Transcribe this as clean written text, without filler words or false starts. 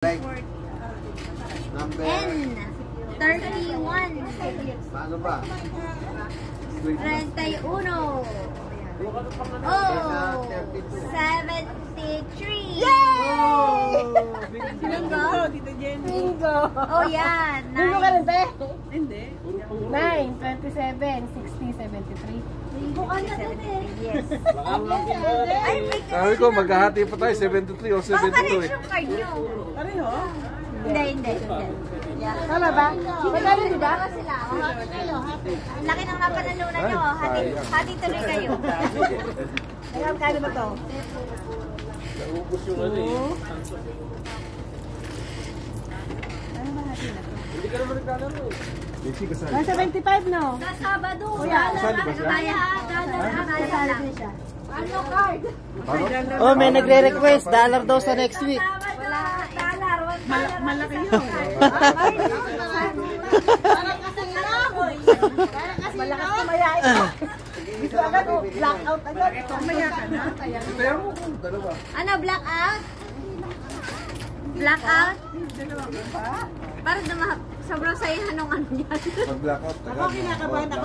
Number N 31. Paano ba? 31. Oh, 73. Yay! Bingo? Bingo! Oh, yan. Bingo ka rin, te? Hindi. 9, 27, 60, 73. Bingo ka na din eh. Yes. Ay, Sabi ko, maghahati pa tayo, 73 o 72 Baka rin eh. yung card nyo. pareho. Hindi. Tama ba? Magkano di ba? Sila. Ang laki ng napanalunan nyo. Hati tuloy kayo. Magkano ba to? Naubos yung ano eh. Ano ba hati na to? Hindi ka naman naglalaro eh. Basic kasali. 175, no? Sa Sabado. kasali ba siya? Kaya siya. ano card? Oh, may nagre-request. $1 daw sa next week. Wala. Dollar. Malaki yun. Parang kasi Malakas kumayain. Gusto agad, blackout agad. Maya ka na. Kaya mo kung dalawa. Ano, blackout? Blackout? Para sobrang sayahan ng ano yan. Pag blackout, tagal. Ako kinakabahan ako.